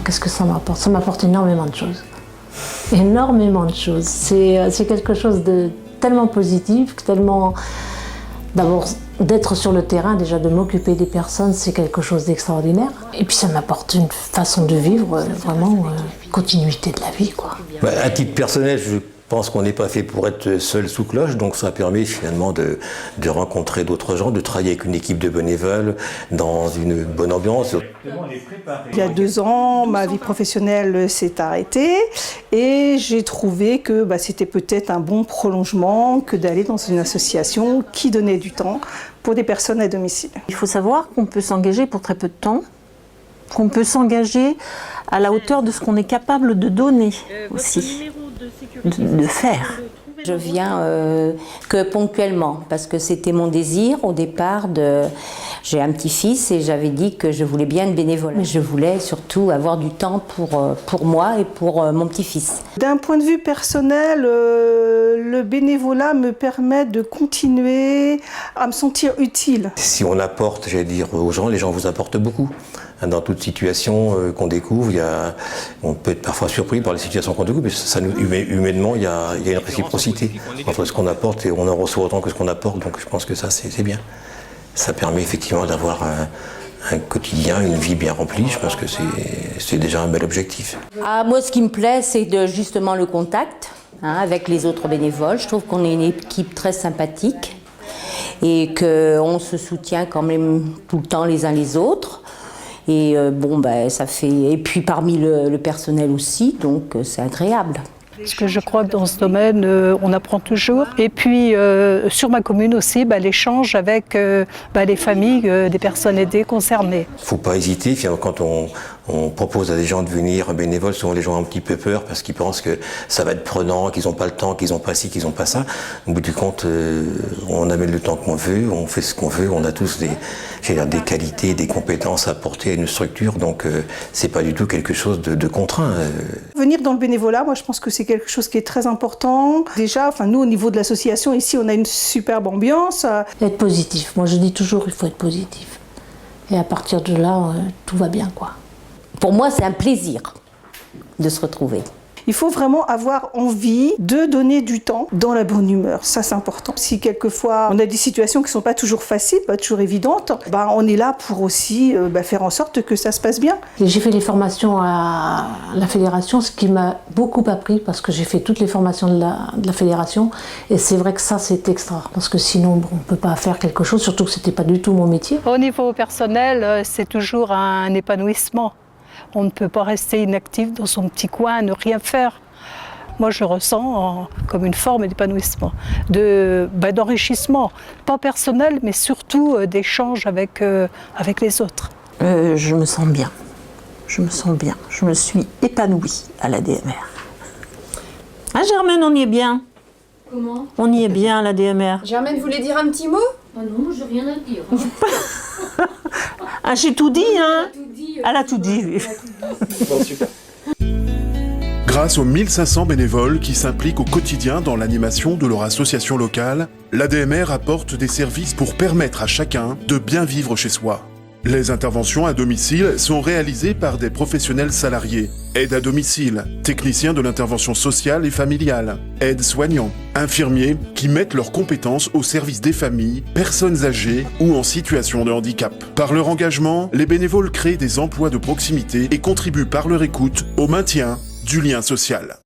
qu'est-ce que ça m'apporte? Ça m'apporte énormément de choses. Énormément de choses. C'est quelque chose de tellement positif, tellement... D'abord, d'être sur le terrain, déjà de m'occuper des personnes, c'est quelque chose d'extraordinaire. Et puis ça m'apporte une façon de vivre, vraiment, continuité de la vie, quoi. À titre personnel, je pense qu'on n'est pas fait pour être seul sous cloche, donc ça permet finalement de rencontrer d'autres gens, de travailler avec une équipe de bénévoles dans une bonne ambiance. Il y a 2 ans, ma vie professionnelle s'est arrêtée et j'ai trouvé que c'était peut-être un bon prolongement que d'aller dans une association qui donnait du temps pour des personnes à domicile. Il faut savoir qu'on peut s'engager pour très peu de temps, qu'on peut s'engager à la hauteur de ce qu'on est capable de donner aussi. De faire. Je viens que ponctuellement parce que c'était mon désir au départ. J'ai un petit-fils et j'avais dit que je voulais bien être bénévole. Mais je voulais surtout avoir du temps pour moi et pour mon petit-fils. D'un point de vue personnel, le bénévolat me permet de continuer à me sentir utile. Si on apporte, j'allais dire, aux gens, les gens vous apportent beaucoup. Dans toute situation qu'on découvre, on peut être parfois surpris par les situations qu'on découvre, mais humainement, il y a une réciprocité entre ce qu'on apporte et on en reçoit autant que ce qu'on apporte, donc je pense que ça, c'est bien. Ça permet effectivement d'avoir un quotidien, une vie bien remplie, je pense que c'est déjà un bel objectif. Moi, ce qui me plaît, c'est justement le contact avec les autres bénévoles. Je trouve qu'on est une équipe très sympathique et qu'on se soutient quand même tout le temps les uns les autres. Et ça fait. Et puis parmi le personnel aussi, donc c'est agréable. Parce que je crois que dans ce domaine, on apprend toujours. Et puis sur ma commune aussi, l'échange avec les familles des personnes aidées concernées. Il ne faut pas hésiter. Quand on propose à des gens de venir bénévoles, souvent les gens ont un petit peu peur parce qu'ils pensent que ça va être prenant, qu'ils n'ont pas le temps, qu'ils n'ont pas ci, qu'ils n'ont pas ça. Au bout du compte, on amène le temps qu'on veut, on fait ce qu'on veut, on a tous des qualités, des compétences à apporter à une structure, donc c'est pas du tout quelque chose de contraint. Venir dans le bénévolat, moi je pense que c'est quelque chose qui est très important. Déjà, nous au niveau de l'association, ici on a une superbe ambiance. Être positif, moi je dis toujours il faut être positif. Et à partir de là, tout va bien, quoi. Pour moi, c'est un plaisir de se retrouver. Il faut vraiment avoir envie de donner du temps dans la bonne humeur, ça c'est important. Si quelquefois on a des situations qui ne sont pas toujours faciles, pas toujours évidentes, on est là pour aussi faire en sorte que ça se passe bien. J'ai fait les formations à la fédération, ce qui m'a beaucoup appris parce que j'ai fait toutes les formations de la fédération et c'est vrai que ça c'est extra parce que sinon on ne peut pas faire quelque chose, surtout que ce n'était pas du tout mon métier. Au niveau personnel, c'est toujours un épanouissement. On ne peut pas rester inactif dans son petit coin, ne rien faire. Moi, je ressens comme une forme d'épanouissement, d'enrichissement, pas personnel, mais surtout d'échange avec les autres. Je me sens bien. Je me suis épanouie à l'ADMR. Germaine, on y est bien. Comment? On y est bien à l'ADMR. Germaine, vous voulez dire un petit mot? Ah non, j'ai rien à dire. J'ai tout dit, hein? Elle a tout dit, oui. Bon, super. Grâce aux 1500 bénévoles qui s'impliquent au quotidien dans l'animation de leur association locale, l'ADMR apporte des services pour permettre à chacun de bien vivre chez soi. Les interventions à domicile sont réalisées par des professionnels salariés, aides à domicile, techniciens de l'intervention sociale et familiale, aides-soignants, infirmiers qui mettent leurs compétences au service des familles, personnes âgées ou en situation de handicap. Par leur engagement, les bénévoles créent des emplois de proximité et contribuent par leur écoute au maintien du lien social.